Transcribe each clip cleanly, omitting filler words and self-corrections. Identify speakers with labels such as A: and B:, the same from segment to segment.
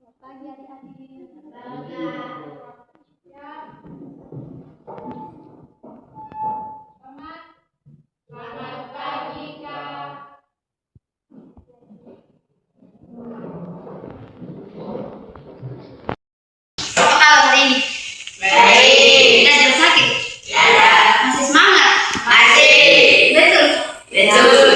A: Pagi adik-adik.
B: Selamat pagi, Kak.
A: Apa kabar hari ini?
B: Baik.
A: Tidak ada sakit?
B: Ya.
A: Masih semangat?
B: Masih.
A: Betul?
B: Betul.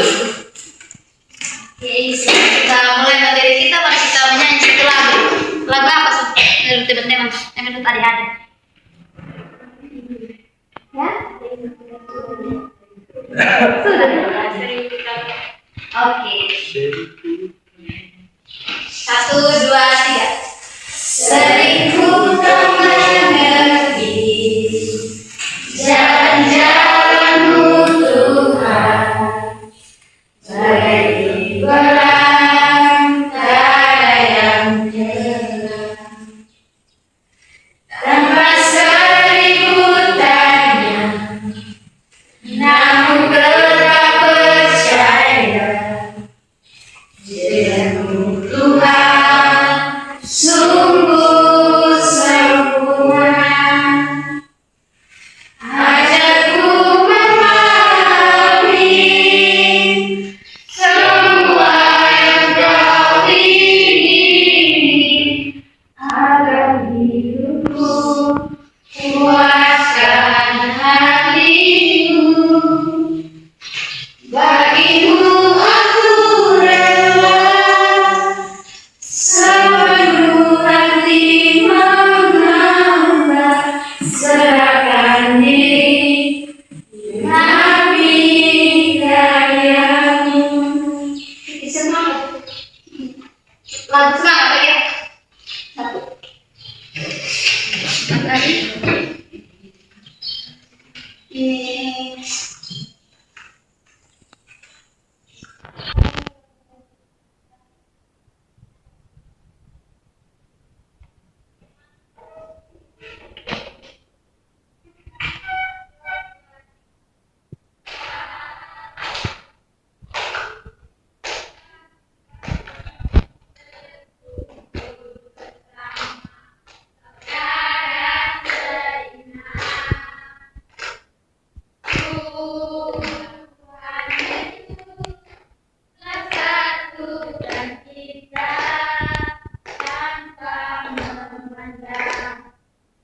A: Oke, sebelum kita mulai materi kita, mari kita menyanyi satu lagu. Lagu apa sih? Menurut teman-teman, menurut adik-adik? Ya? Sudah. Oke. 1, 2, 3. Sering ku tak mengerti jalan-jalan-Mu Tuhan, bagai berangkai yang jelas, tanpa seribu tanya, namun tetap percaya. Dirimu Tuhan sungguh sempurna, ajarku memahami semua yang Kau ingini, agar hidupku puaskan hatimu. Bagimu aku rela sepenuh hati menambah, serahkan diri demi karya-Mu. Semangat. Lagu semangat apa ya? Satu. Tadi ini satukan kita tanpa memandang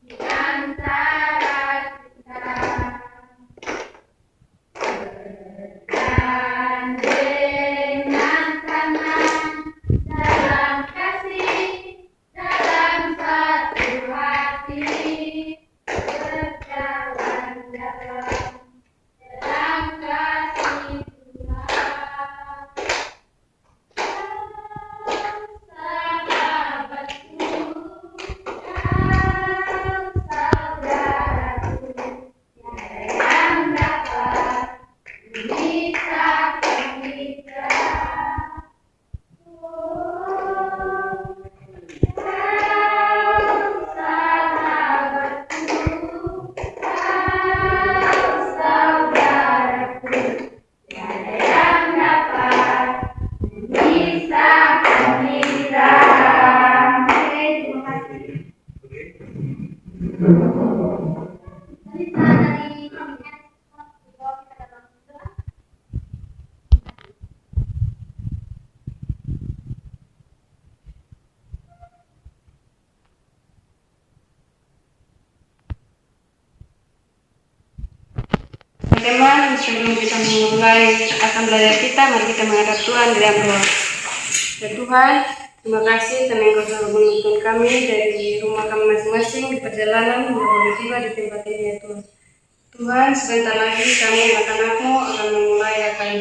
A: di antara kita, dan dengan tangan dalam kasih, dalam satu hati, berjalan dalam kasih Tuhan. Sahabatku, saudaraku, tiada yang dapat memisahkan kita. Sahabatku, saudaraku, tiada yang dapat memisahkan kita. Oke, terima kasih. Cerita dari kami kita dalam doa.
C: Teman-teman, sebelum kita memulai akan belajar kita, mari kita menghadap Tuhan di dalam doa. Ya Tuhan, terima kasih karena Engkau telah menuntun kami dari rumah kami masing-masing di perjalanan hingga boleh tiba di tempat ini ya Tuhan. Tuhan, sebentar lagi kami anak-anak-Mu akan memulai akan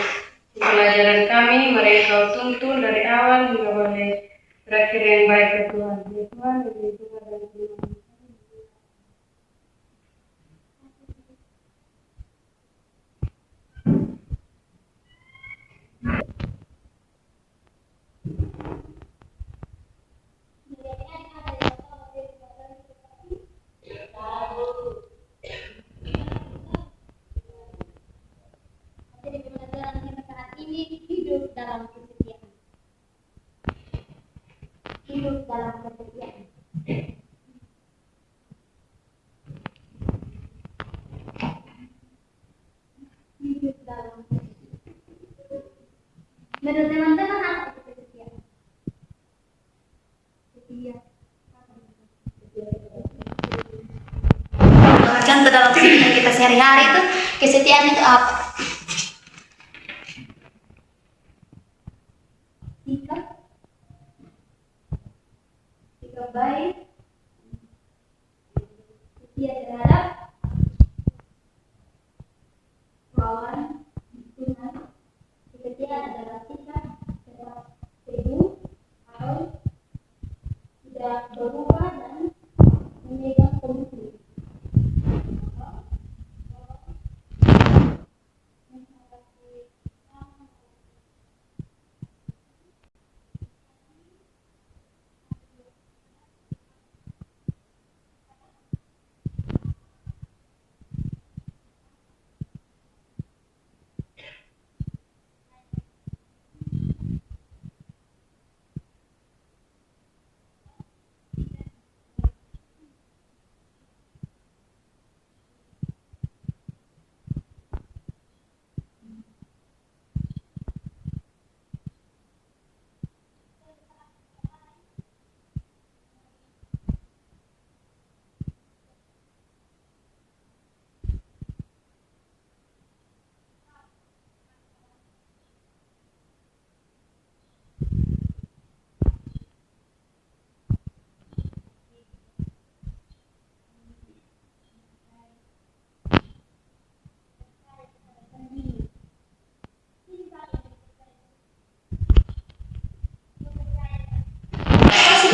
C: pelajaran kami. Mari Engkau tuntun dari awal hingga boleh berakhir yang baik ya Tuhan. Ya Tuhan, demi Tuhan dan Tuhan.
A: Jadi pelajaran kita saat ini hidup dalam kesetiaan. hidup dalam kesetiaan. Hidup dalam kesetiaan. Menurut teman-teman apa itu kesetiaan? Setia. Contoh dalam kehidupan kita sehari-hari itu, kesetiaan itu apa? Sikap baik, setia terhadap kawan, lingkungan. Kesetiaan adalah sikap tetap teguh atau tidak berubah dan memegang komitmen.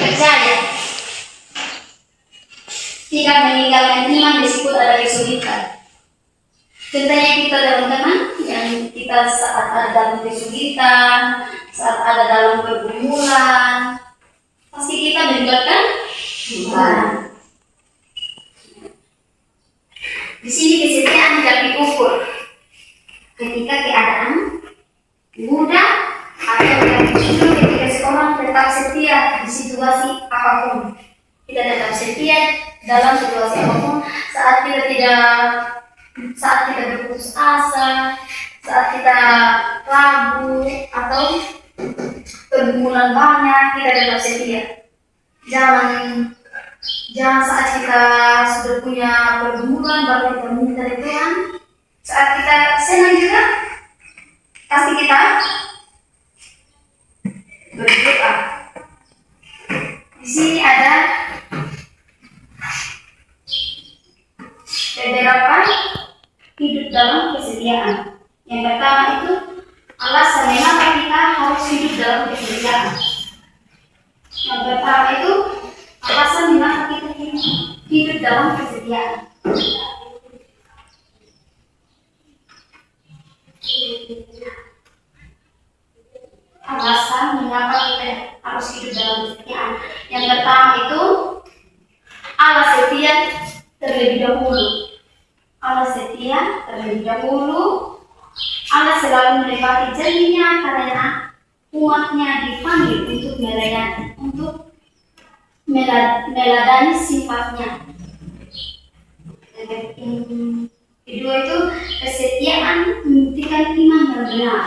A: Percaya tidak meninggalkan iman disebut ada kesulitan. Contohnya kita teman-teman yang kita saat ada dalam kesulitan, saat ada dalam pergumulan, pasti kita meninggalkan Tuhan. Di sini kesetiaan tidak diukur ketika keadaan mudah atau yang justru ketika seorang tetap setia di situasi apapun. Kita tetap setia dalam situasi apapun, saat kita berputus asa, saat kita ragu atau pergumulan banyak, kita tetap setia. Jangan saat kita sudah punya pergumulan baru kita minta dari Tuhan. Saat kita senang juga, pasti kita berdoa. Di sini ada beberapa hidup dalam kesetiaan. Yang pertama itu alasan mengapa kita harus hidup dalam kesetiaan. Yang pertama itu alasan mengapa kita hidup dalam kesetiaan. Alasan mengapa kita harus hidup dalam kesetiaan. Yang pertama itu Allah setia terlebih dahulu. Allah setia terlebih dahulu. Allah selalu menepati janjinya karena umatnya dipanggil untuk meladani sifatnya. Yang kedua itu kesetiaan membuktikan iman yang benar.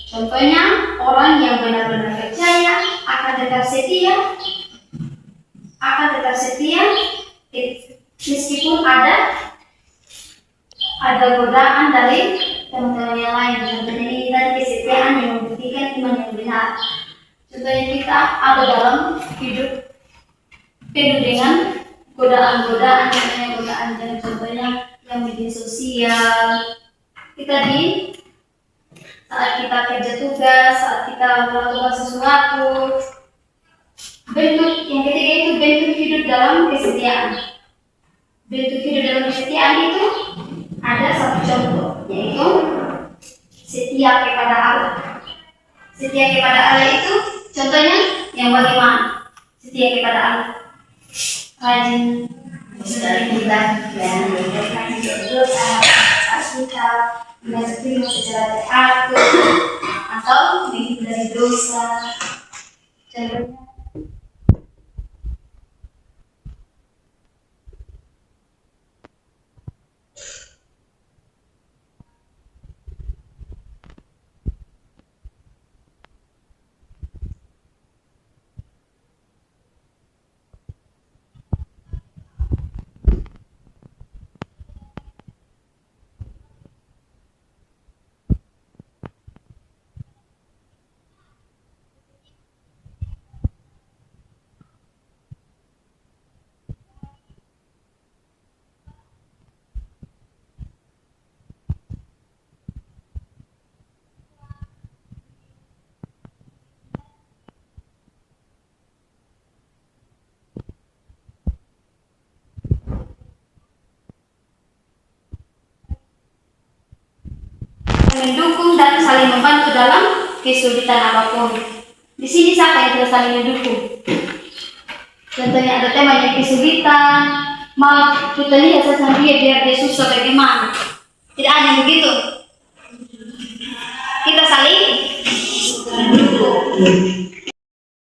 A: Contohnya orang yang benar-benar percaya akan tetap setia meskipun ada godaan dari teman-teman yang lain. Contohnya ini tadi kesetiaan yang membuktikan iman yang benar. Contohnya kita ada dalam hidup penuh dengan godaan-godaan, contohnya yang media sosial. Saat kita kerja tugas, saat kita melakukan sesuatu, bentuk yang ketiga itu bentuk hidup dalam kesetiaan. Bentuk hidup dalam kesetiaan itu ada satu contoh, yaitu setia kepada Allah. Setia kepada Allah itu contohnya yang bagaimana? Setia kepada Allah, rajin dari ibadah dan berdoa saat kita membaca firman secara teratur atau menghindari dosa. Contohnya, mendukung dan saling membantu dalam kesulitan apapun. Di sini siapa yang tidak saling mendukung? Contohnya ada temanya kesulitan, malah kita lihat saja dia biar dia susah bagaimana. Tidak ada yang begitu. Kita saling mendukung.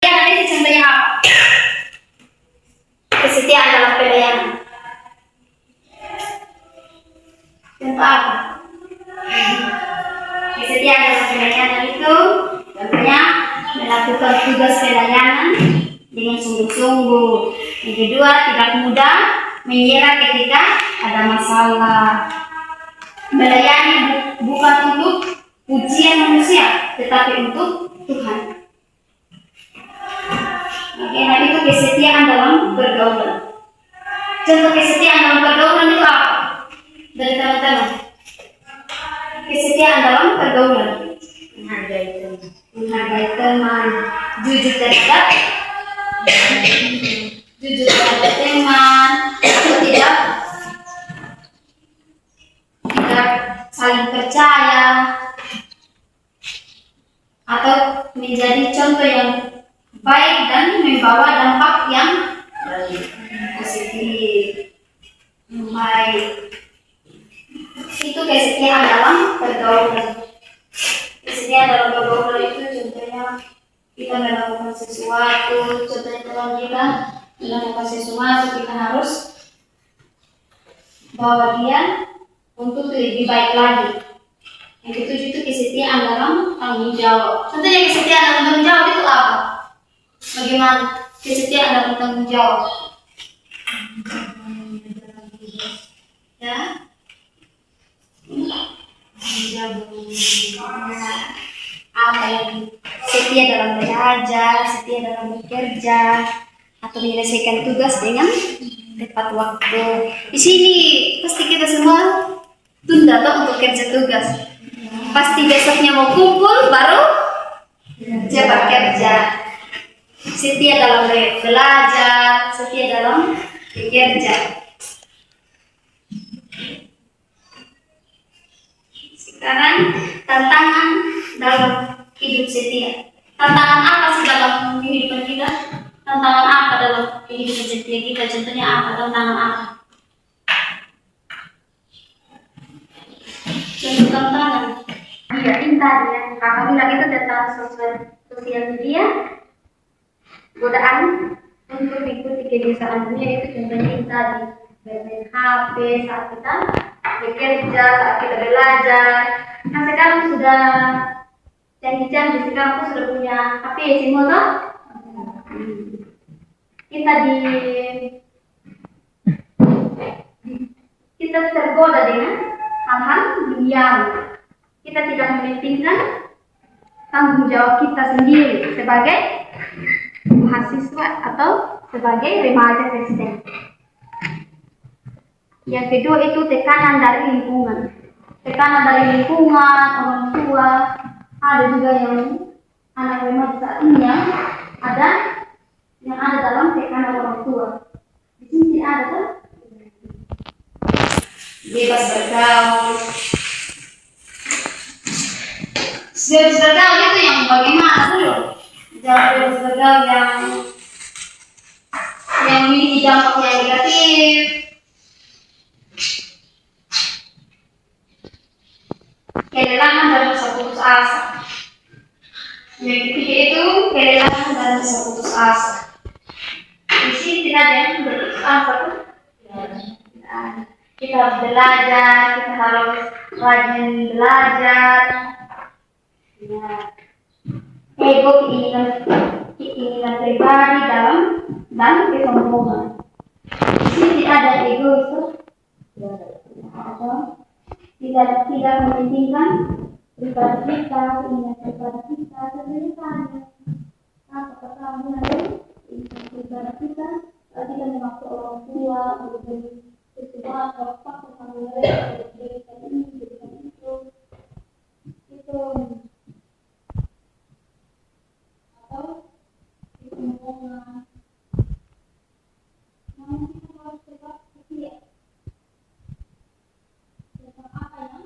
A: Ya, nanti contohnya apa? Kesetiaan dalam pelayanan. Contoh apa? Kesetiaan dalam pelayanan itu contohnya melakukan tugas pelayanan dengan sungguh-sungguh. Yang kedua, tidak mudah menyerah ketika ada masalah. Melayani bukan untuk pujian manusia, tetapi untuk Tuhan. Oke, nah itu kesetiaan dalam pergaulan. Contoh kesetiaan dalam pergaulan itu apa? Dari teman-teman. Kesetiaan dalam pergaulan. Menghargai teman, jujur terhadap teman, atau tidak saling percaya, atau menjadi contoh yang baik dan membawa dampak yang positif, baik. Itu kesetiaan dalam pergaulan. Kesetiaan dalam pergaulan itu contohnya kita melakukan sesuatu, contohnya teman kita melakukan sesuatu, kita harus bawa dia untuk lebih baik lagi. Yang ketujuh itu kesetiaan dalam tanggung jawab. Contohnya kesetiaan dalam tanggung jawab itu apa? Bagaimana kesetiaan dalam tanggung jawab? Ya? Apa yang setia dalam belajar, setia dalam bekerja, atau menyelesaikan tugas dengan tepat waktu. Di sini pasti kita semua tunda toh untuk kerja tugas. Pasti besoknya mau kumpul baru cepat kerja. Setia dalam belajar, setia dalam bekerja. Sekarang tantangan dalam hidup setia. Tantangan apa sih dalam kehidupan kita? Tantangan apa dalam kehidupan setia kita? Contohnya apa? Tantangan apa? Contoh tantangan. Iya, ini tadi yang kakak bilang itu tentang sosial media, godaan untuk mengikuti kebiasaan dunia itu contohnya ini tadi, bermain HP saat kita bekerja, saat kita belajar. Nah sekarang sudah canggih-canggih, sekarang aku sudah punya HP semua toh. Kita tergoda dengan hal-hal duniawi. Kita tidak mementingkan tanggung jawab kita sendiri sebagai mahasiswa atau sebagai remaja Kristen. Yang kedua itu tekanan dari lingkungan. Tekanan dari lingkungan, orang tua, ada juga yang anak remaja saat ini yang ada dalam tekanan orang tua. Di sini ada kan? Bebas bergaul. Bebas bergaul itu yang bagaimana dulu? Jangan bebas bergaul yang memiliki dampak yang negatif. Kelelahan dan rasa putus asa. Yang ketiga itu kerelaan dan bisa putus asa. Di sini tidak ada yang berputus asa tuh. Tidak ada. Kita harus belajar, kita harus rajin belajar. Ya. Ego keinginan pribadi dan kesombongan. Di sini tidak ada ego itu. Tidak mementingkan pribadi kita, keinginan pribadi kita, sebenarnya apa ketahuan keinginan pribadi kita, kita memaksa orang tua untuk beri sesuatu, apa ketahuan berikan ini, berikan itu atau kesombongan. Namun kita harus tetap setia. Tentang apa yang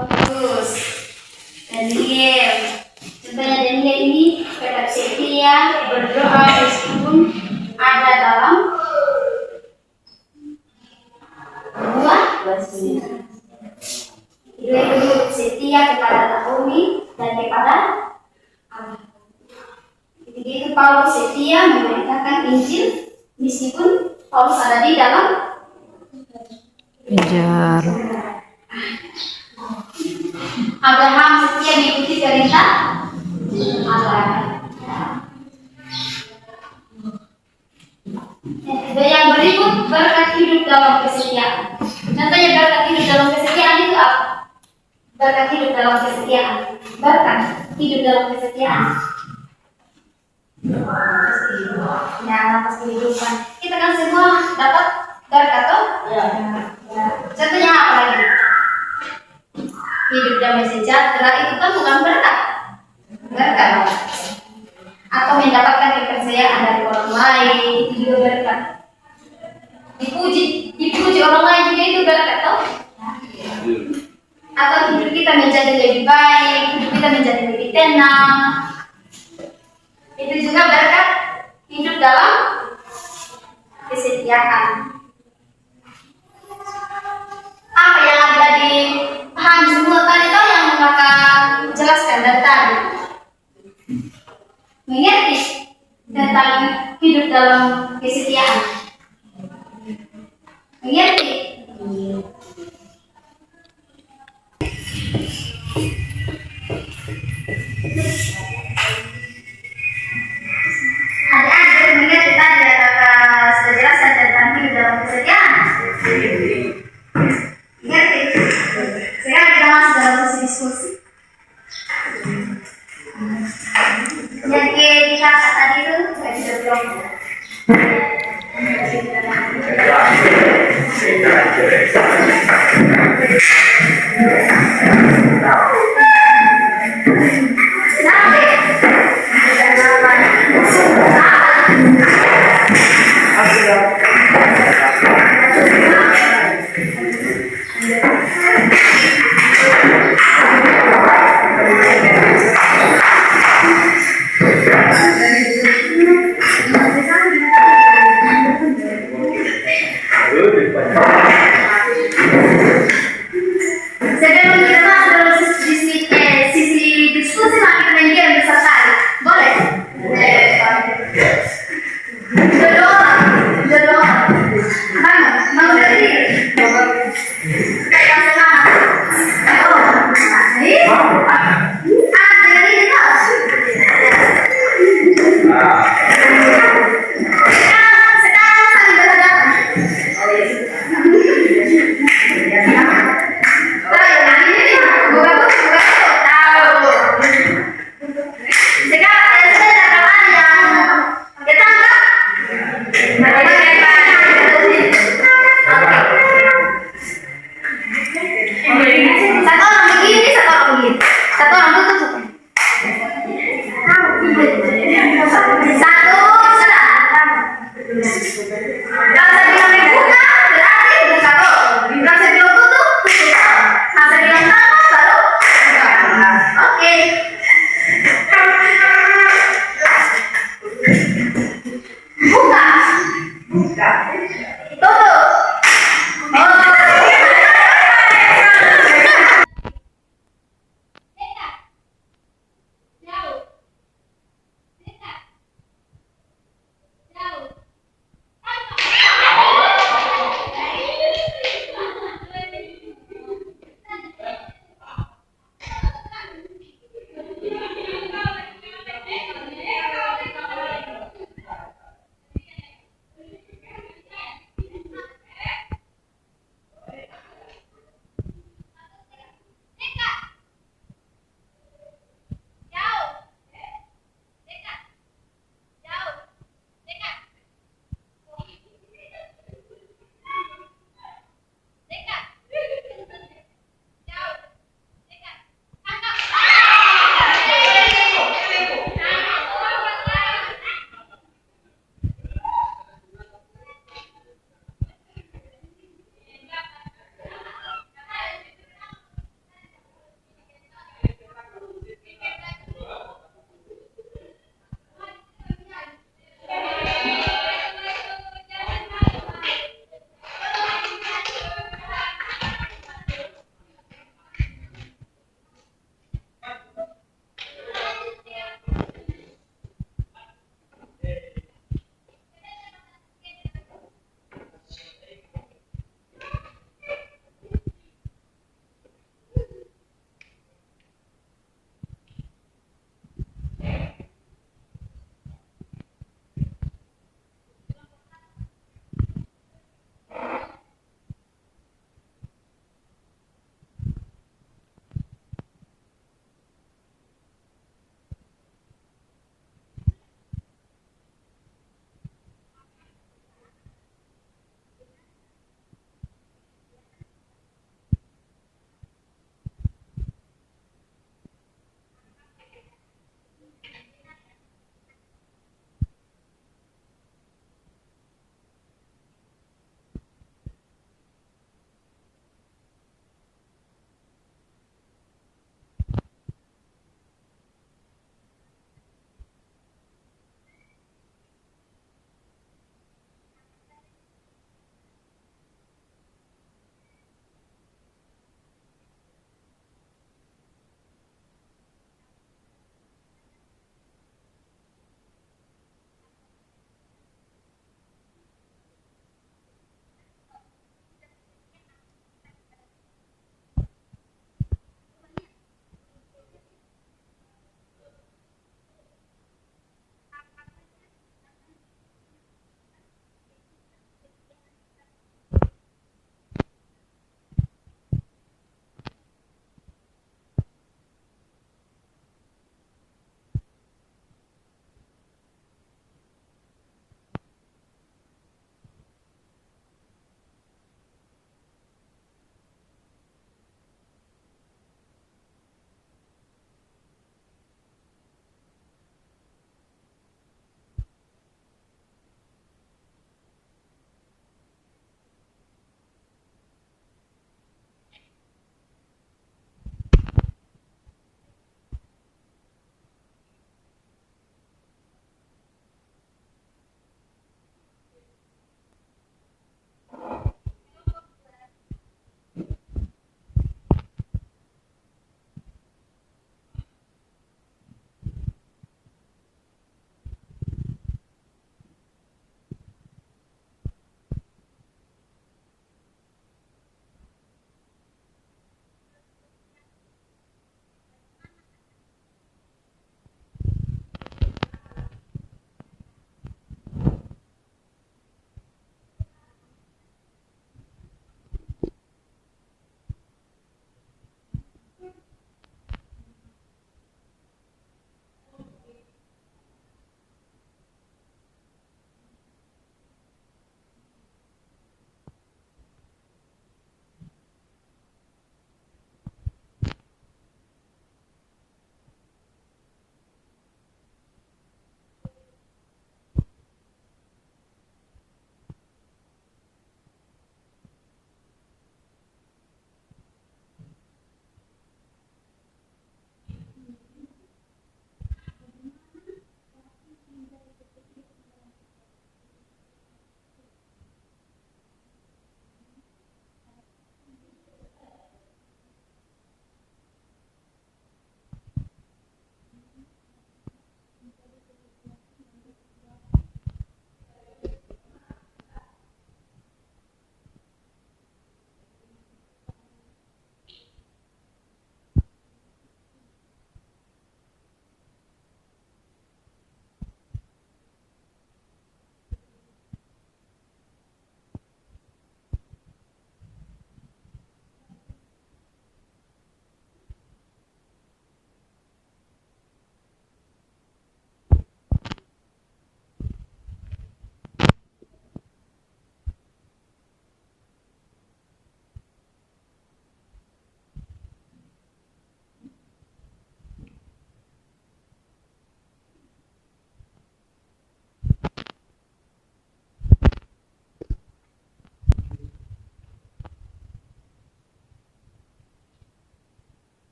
A: bagus. Daniel, sebenarnya Daniel ini tetap setia berdoa meskipun ada dalam dua dia itu setia kepada Naomi dan kepada Allah. Ketika itu Paulus setia memberitakan Injil meskipun Paulus ada di dalam
D: penjara.
A: Abraham setia mengikuti perintah Allah. Yang berikut berkat hidup dalam kesetiaan. Contohnya berkat hidup dalam kesetiaan itu apa? Berkat hidup dalam kesetiaan. Berkat hidup dalam kesetiaan. Ya, nafas kehidupan. Kita kan semua dapat berkat toh? Ya. Contohnya apa lagi? Hidup damai sejahtera itu kan bukan berkat. Atau mendapatkan kepercayaan dari orang lain itu juga berkat. Dipuji orang lain juga itu berkat toh? Atau hidup kita menjadi lebih baik, hidup kita menjadi lebih tenang. Itu juga berkat hidup dalam kesetiaan. Apa yang ada di paham semua tadi itu yang kakak jelaskan dari tadi. Mengerti tentang hidup dalam kesetiaan. Mengerti? Adik-adik mengerti tadi ya kakak sudah jelaskan tentang hidup dalam kesetiaan. Mengerti? Sekarang kita masuk dalam sesi diskusi. Yang kita tadi itu sudah belum. Sebelum kita masuk dalam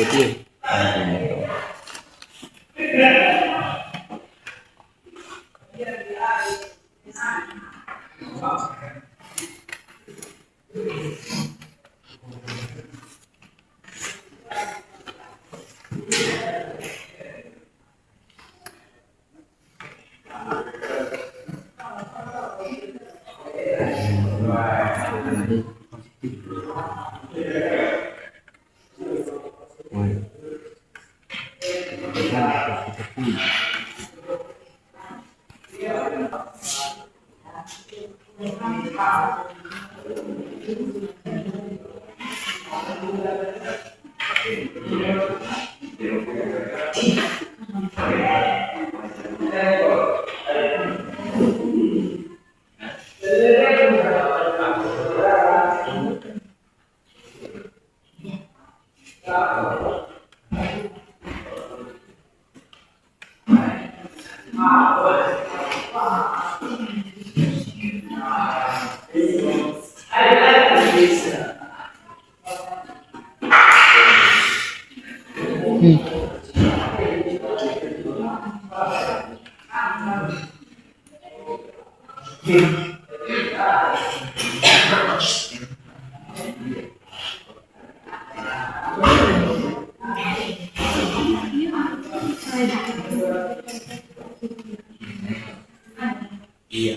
D: Jadi, iya.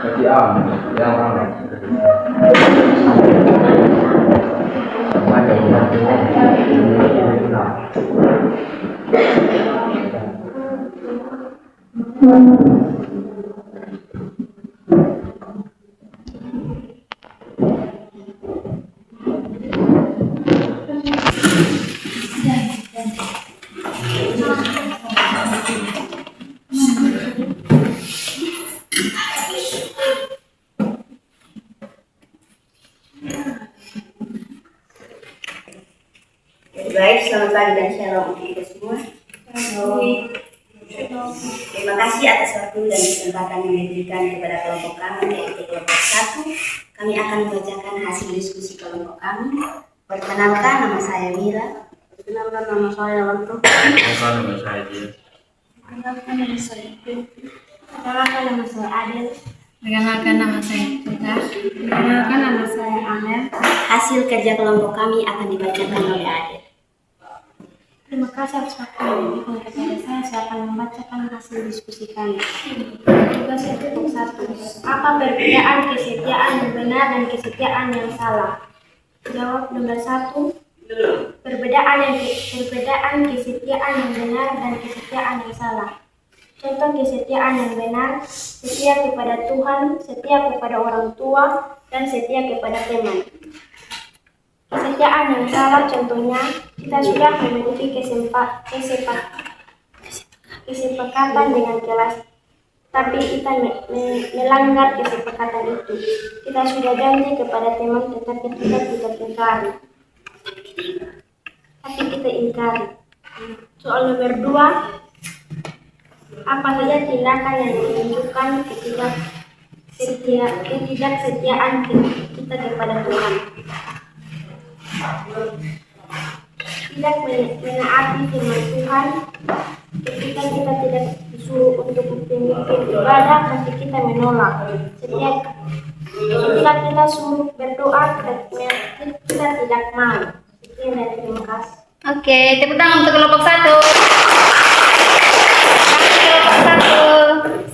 D: Bagi yang orang
B: Baik, selamat pagi dan shalom untuk kita semua. Terima kasih atas waktu dan kesempatan yang diberikan kepada kelompok kami, yaitu kelompok 1. Kami akan membacakan hasil diskusi kelompok kami. Perkenalkan, nama saya Mira.
C: Perkenalkan, nama saya Wanto.
D: Apa nama saya dia?
A: Perkenalkan nama saya Putri. Perkenalkan nama saya Adel.
C: Perkenalkan, nama saya Cita. Perkenalkan, nama saya Amel.
B: Hasil kerja kelompok kami akan dibacakan oleh Adel.
A: Terima kasih atas waktu yang diberikan kepada saya. Saya akan membacakan hasil diskusi kami. Tugas kelompok 1. Apa perbedaan kesetiaan yang benar dan kesetiaan yang salah? Jawab nomor 1. Perbedaan kesetiaan yang benar dan kesetiaan yang salah. Contoh kesetiaan yang benar: setia kepada Tuhan, setia kepada orang tua, dan setia kepada teman. Kesetiaan yang salah contohnya, kita sudah memiliki kesepakatan dengan kelas, tapi kita melanggar kesepakatan itu. Kita sudah janji kepada teman, tetapi kita tidak ingkari. Soal nomor 2. Apa saja tindakan yang menunjukkan ketidaksetiaan kita kepada Tuhan? Tidak menaati firman Tuhan. Ketika kita tidak disuruh untuk memimpin ibadah, tapi kita menolak. Ketika kita suruh berdoa, kita tidak mau. Sekian dan terima kasih.
E: Oke, tepuk tangan untuk kelompok 1.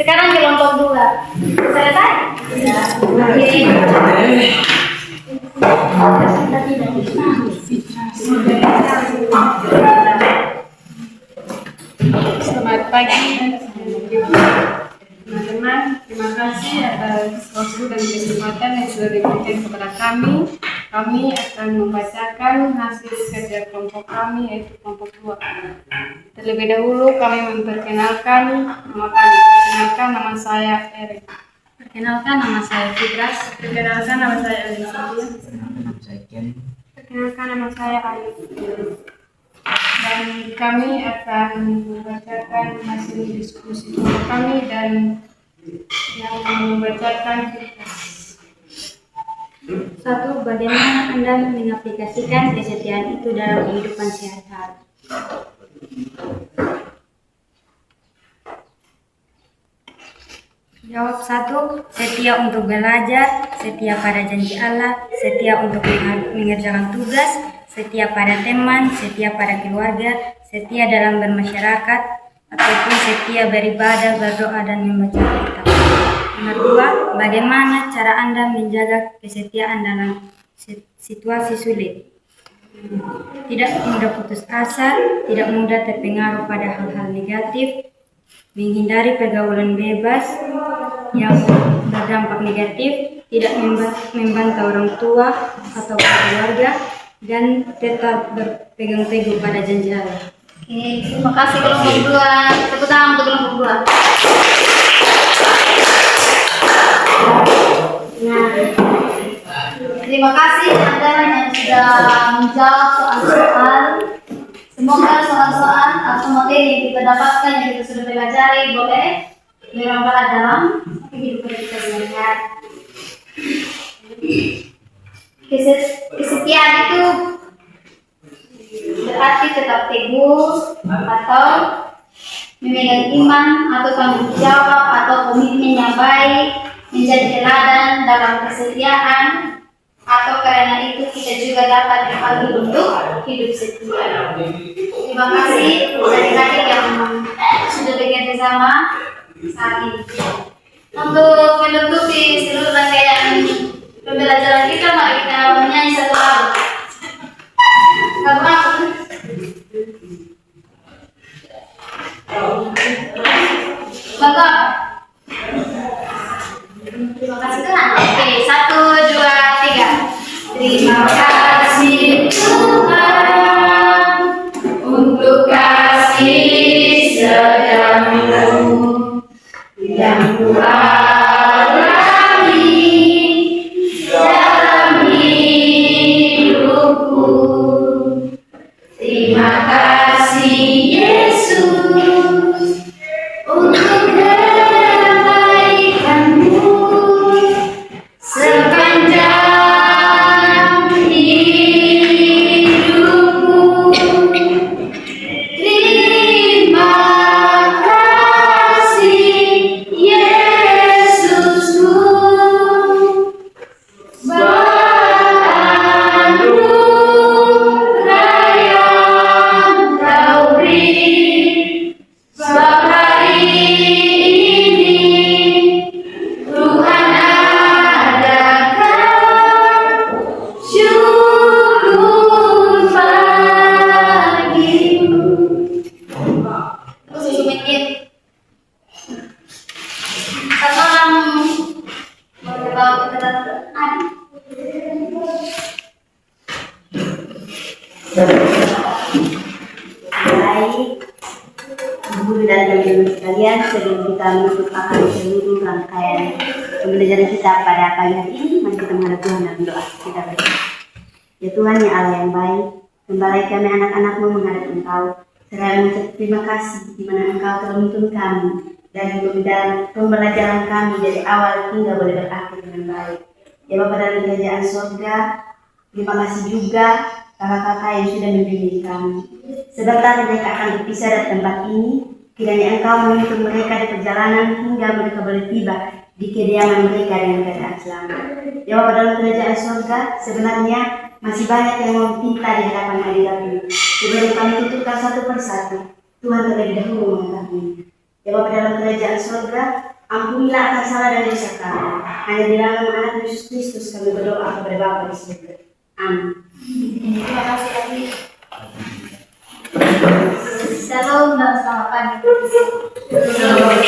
E: Sekarang kelompok 2. Selesai? Oke.
C: Selamat pagi teman-teman. Terima kasih atas waktu dan kesempatan yang sudah diberikan kepada kami. Kami akan membacakan hasil kerja kelompok kami, yaitu kelompok 2. Terlebih dahulu kami memperkenalkan nama kami. Perkenalkan, nama saya Erik. Perkenalkan, nama saya Fitras. Perkenalkan, nama saya Alicia. Perkenalkan, nama saya Ayu. Dan kami akan membacakan hasil diskusi kelompok kami dan yang membacakan Fitras.
A: 1. Bagaimana Anda mengaplikasikan kesetiaan itu dalam kehidupan sehari-hari? Jawab 1. Setia untuk belajar, setia pada janji Allah, setia untuk mengerjakan tugas, setia pada teman, setia pada keluarga, setia dalam bermasyarakat, ataupun setia beribadah, berdoa, dan membaca kitab. Nomor 2. Bagaimana cara Anda menjaga kesetiaan dalam situasi sulit? Tidak mudah putus asa, tidak mudah terpengaruh pada hal-hal negatif, menghindari pergaulan bebas yang berdampak negatif, tidak membantah orang tua atau keluarga, dan tetap berpegang teguh pada janji Allah.
E: Oke, terima kasih kelompok 2. Tepuk tangan untuk kelompok 2.
A: Nah,
E: Terima kasih Anda yang sudah menjawab soal-soal. Semoga soal-soal atau materi yang kita dapatkan, yang kita sudah pelajari, boleh bermanfaat dalam kehidupan kita belajar. Kesetiaan itu berarti tetap teguh atau memegang iman atau tanggung jawab atau komitmen yang baik, menjadi teladan dalam kesetiaan, atau karena itu kita juga dapat dipanggil untuk hidup setia. Terima kasih adik-adik yang sudah bekerja sama saat ini. Untuk menutupi seluruh rangkaian pembelajaran kita, mari kita menyanyi satu lagu. Lagu apa? Maka Terima kasih Tuhan untuk kasih setiamu yang Ku alami dalam hidupku. Terima kasih Yesus untuk kebaikan-Mu sepanjang hidupku. Terima kasih Yesusku, anugerah yang Kau beri. Sebab hari ini Tuhan adakan syukur bagimu. Terus sedikit satu orang berbawa ke
B: Baik, guru dan teman-teman sekalian, sebelum kita menutup akan seluruh rangkaian pembelajaran kita pada pagi hari ini, mari kita menghadap Tuhan dalam doa. Kita berdoa. Ya Tuhan, ya Allah yang baik, kembali kami anak-anak-Mu menghadap Engkau. Seraya mengucap terima kasih di mana Engkau telah menuntun kami dan pembelajaran kami dari awal hingga boleh berakhir dengan baik. Ya Bapa dalam kerajaan surga, terima kasih juga kakak-kakak yang sudah membimbing kami. Sebentar mereka akan berpisah dari tempat ini, kiranya Engkau menuntun mereka di perjalanan hingga mereka boleh tiba di kediaman mereka dengan keadaan selamat. Ya Bapa dalam kerajaan surga, sebenarnya masih banyak yang mau minta di hadapan hadirat-Mu. Sebelum kami tutupkan satu persatu, Tuhan terlebih dahulu mengetahuinya. Ya Bapa dalam kerajaan surga, ampunilah akan salah dan dosa kami. Hanya di dalam nama Anak Yesus Kristus kami berdoa kepada Bapa di surga. Amin.
E: Terima kasih Abi. Shalom dan selamat pagi.
B: Shalom.